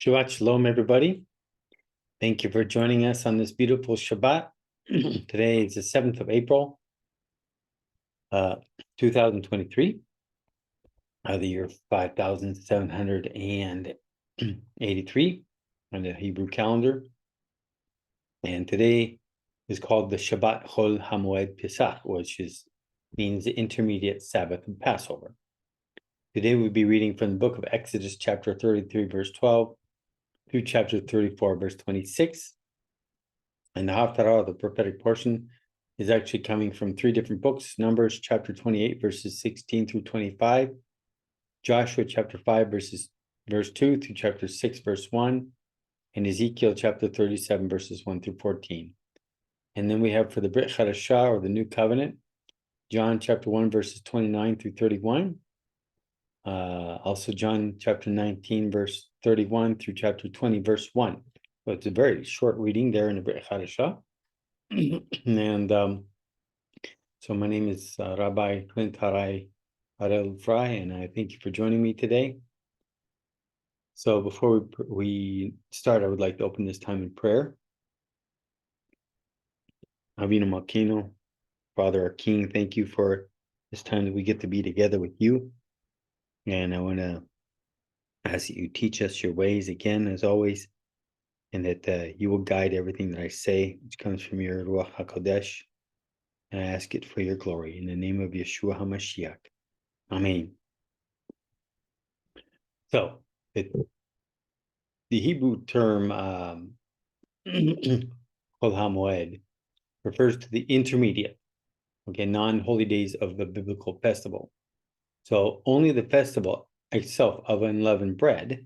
Shabbat Shalom, everybody. Thank you for joining us on this beautiful Shabbat. Today is the 7th of April, 2023, the year 5783 on the Hebrew calendar. And today is called the Shabbat Chol HaMo'ed Pesach, which means the intermediate Sabbath of Passover. Today we'll be reading from the book of Exodus, chapter 33, verse 12, through chapter 34, verse 26. And the Haftarah, the prophetic portion, is actually coming from three different books: Numbers chapter 28, verses 16 through 25, Joshua chapter 5, verse 2 through chapter 6, verse 1, and Ezekiel chapter 37, verses 1 through 14. And then we have for the Brit Chadashah, or the New Covenant, John chapter 1, verses 29 through 31. Also John chapter 19, verse 31 through chapter 20, verse 1. So it's a very short reading there in the Brit Chadashah. And so my name is Rabbi Clint Harai Harel Fry, and I thank you for joining me today. So before we start, I would like to open this time in prayer. Avinu Malkeinu, Father, our King, thank you for this time that we get to be together with you. And I want to ask that you teach us your ways again, as always, and that you will guide everything that I say, which comes from your Ruach HaKodesh. And I ask it for your glory. In the name of Yeshua HaMashiach. Amen. So, the Hebrew term Chol HaMo'ed refers to the intermediate, non-holy days of the biblical festival. So only the festival itself of unleavened bread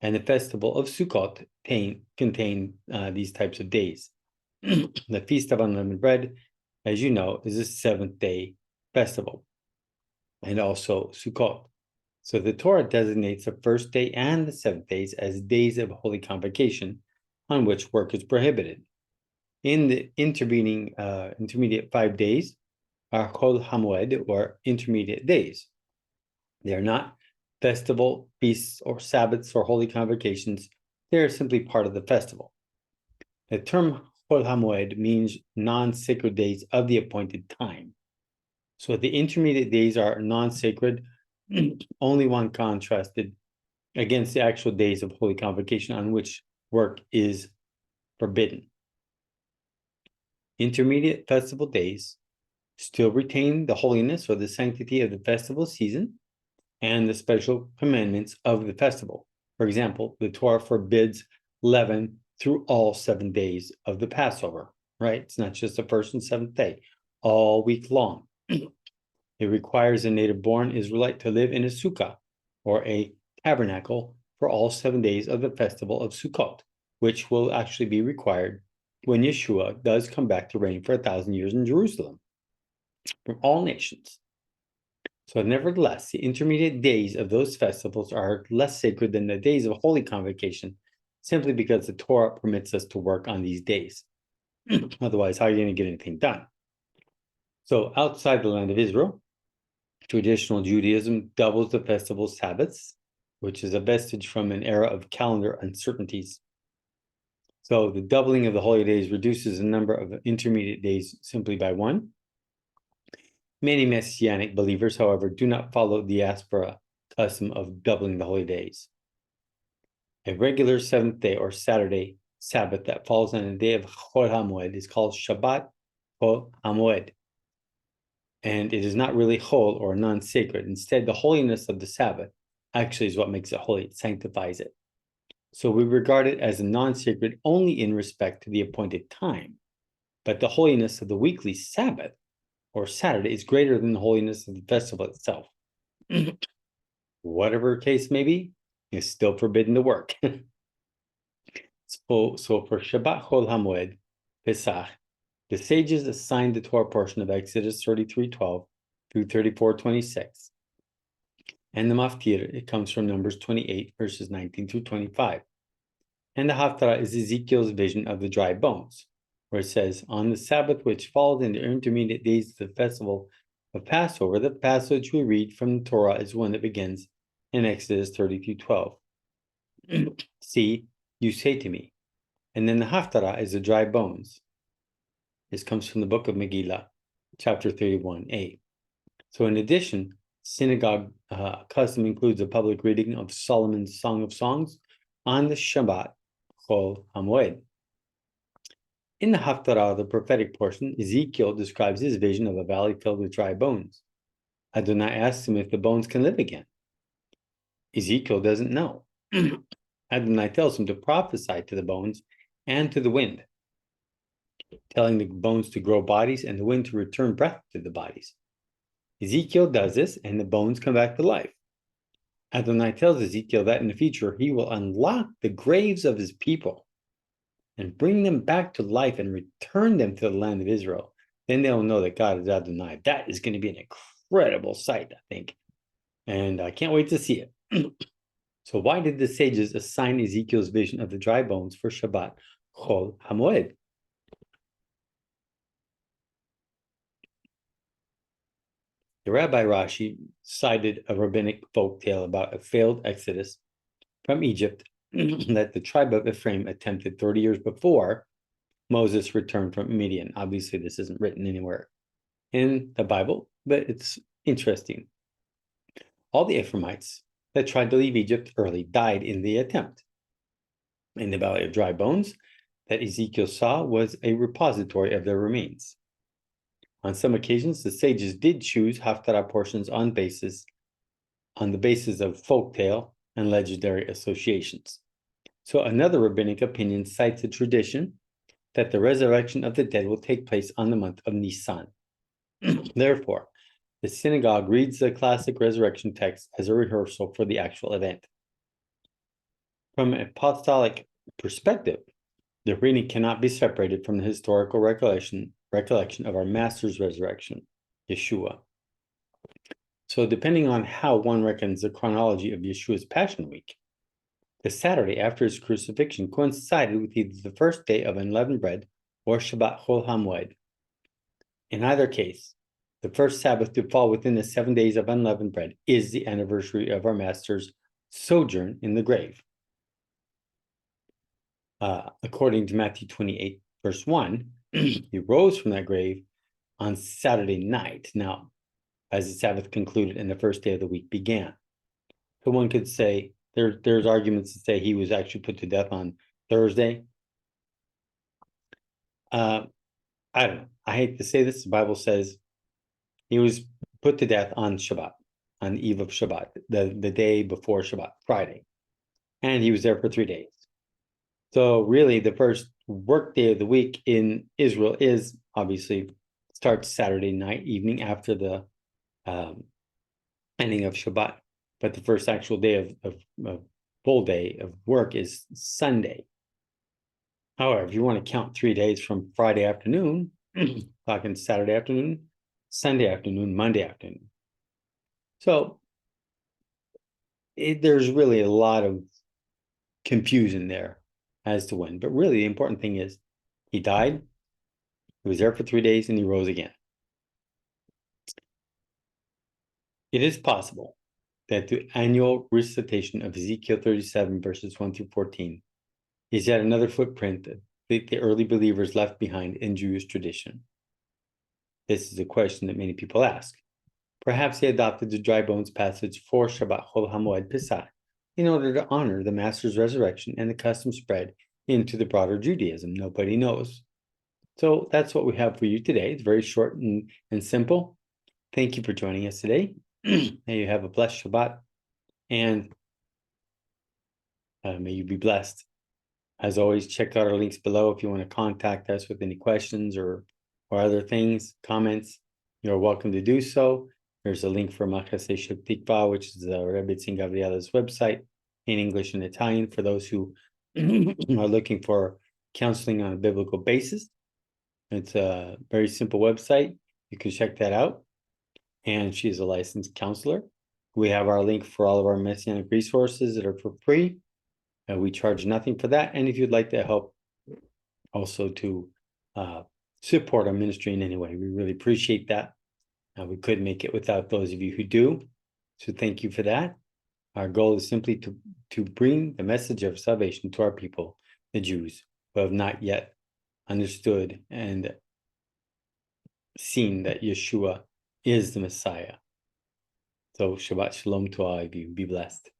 and the festival of Sukkot contain these types of days. The Feast of Unleavened Bread, as you know, is a seventh-day festival, and also Sukkot. So the Torah designates the first day and the seventh days as days of holy convocation on which work is prohibited. In the intermediate 5 days are Chol HaMo'ed, or intermediate days. They are not festival, feasts, or Sabbaths, or holy convocations. They are simply part of the festival. The term Chol HaMo'ed means non-sacred days of the appointed time. So the intermediate days are non-sacred, only one contrasted against the actual days of holy convocation on which work is forbidden. Intermediate festival days still retain the holiness or the sanctity of the festival season and the special commandments of the festival. For example, the Torah forbids leaven through all 7 days of the Passover, right? It's not just the first and seventh day, all week long. It requires a native-born Israelite to live in a sukkah, or a tabernacle, for all 7 days of the festival of Sukkot, which will actually be required when Yeshua does come back to reign for 1,000 years in Jerusalem from all nations. So nevertheless, the intermediate days of those festivals are less sacred than the days of holy convocation, simply because the Torah permits us to work on these days. Otherwise, how are you going to get anything done? So outside the land of Israel, traditional Judaism doubles the festival Sabbaths, which is a vestige from an era of calendar uncertainties. So the doubling of the holy days reduces the number of intermediate days simply by 1. Many Messianic believers, however, do not follow the diaspora custom of doubling the holy days. A regular seventh day or Saturday Sabbath that falls on the day of Chol HaMo'ed is called Shabbat Chol HaMo'ed. And it is not really chol, or non-sacred. Instead, the holiness of the Sabbath actually is what makes it holy. It sanctifies it. So we regard it as a non-sacred only in respect to the appointed time. But the holiness of the weekly Sabbath or Saturday is greater than the holiness of the festival itself. Whatever case may be, it's still forbidden to work. So for Shabbat Chol HaMo'ed Pesach, the sages assigned the Torah portion of Exodus 33:12 through 34:26. And the Maftir, it comes from Numbers 28, verses 19 through 25. And the Haftarah is Ezekiel's vision of the dry bones, where it says, on the Sabbath which falls in the intermediate days of the festival of Passover, the passage we read from the Torah is one that begins, in Exodus 30-12. See, you say to me, and then the Haftarah is the dry bones. This comes from the book of Megillah, chapter 31a. So in addition, synagogue custom includes a public reading of Solomon's Song of Songs on the Shabbat Chol HaMo'ed. In the Haftarah, the prophetic portion, Ezekiel describes his vision of a valley filled with dry bones. Adonai asks him if the bones can live again. Ezekiel doesn't know. Adonai tells him to prophesy to the bones and to the wind, telling the bones to grow bodies and the wind to return breath to the bodies. Ezekiel does this, and the bones come back to life. Adonai tells Ezekiel that in the future, he will unlock the graves of his people and bring them back to life and return them to the land of Israel. Then they'll know that God is Adonai. That is going to be an incredible sight, I think. And I can't wait to see it. So why did the sages assign Ezekiel's vision of the dry bones for Shabbat Chol HaMo'ed? The Rabbi Rashi cited a rabbinic folk tale about a failed exodus from Egypt that the tribe of Ephraim attempted 30 years before Moses returned from Midian. Obviously, this isn't written anywhere in the Bible, but it's interesting. All the Ephraimites that tried to leave Egypt early died in the attempt. In the Valley of Dry Bones that Ezekiel saw was a repository of their remains. On some occasions, the sages did choose Haftarah portions on the basis of folktale and legendary associations. So another rabbinic opinion cites a tradition that the resurrection of the dead will take place on the month of Nisan. Therefore, the synagogue reads the classic resurrection text as a rehearsal for the actual event. From an apostolic perspective, the reading cannot be separated from the historical recollection of our Master's resurrection, Yeshua. So depending on how one reckons the chronology of Yeshua's Passion Week, the Saturday after his crucifixion coincided with either the first day of unleavened bread or Shabbat Chol HaMo'ed. In either case, the first Sabbath to fall within the 7 days of unleavened bread is the anniversary of our Master's sojourn in the grave. According to Matthew 28, verse 1, he rose from that grave on Saturday night. Now, as the Sabbath concluded and the first day of the week began. So one could say, there's arguments to say he was actually put to death on Thursday. I don't know. I hate to say this. The Bible says he was put to death on Shabbat, on the eve of Shabbat, the day before Shabbat, Friday. And he was there for 3 days. So really, the first work day of the week in Israel is obviously starts Saturday night, evening after the ending of Shabbat. But the first actual day of full day of work is Sunday. However, if you want to count 3 days from Friday afternoon, talking Saturday afternoon, Sunday afternoon, Monday afternoon. So there's really a lot of confusion there as to when. But really, the important thing is he died, he was there for 3 days, and he rose again. It is possible that the annual recitation of Ezekiel 37, verses 1 through 14, is yet another footprint that the early believers left behind in Jewish tradition. This is a question that many people ask. Perhaps they adopted the dry bones passage for Shabbat Chol HaMo'ed Pesach in order to honor the Master's resurrection, and the custom spread into the broader Judaism. Nobody knows. So that's what we have for you today. It's very short and simple. Thank you for joining us today. May you have a blessed Shabbat, and may you be blessed. As always, check out our links below if you want to contact us with any questions or other things, comments. You're welcome to do so. There's a link for Machaseh Tikva, which is Rebbe Tzin Gabriela's website in English and Italian for those who are looking for counseling on a biblical basis. It's a very simple website. You can check that out. And she is a licensed counselor. We have our link for all of our messianic resources that are for free. We charge nothing for that. And if you'd like to help also to support our ministry in any way, we really appreciate that. We couldn't make it without those of you who do. So thank you for that. Our goal is simply to bring the message of salvation to our people, the Jews, who have not yet understood and seen that Yeshua is the Messiah. So Shabbat Shalom to all of you. Be blessed.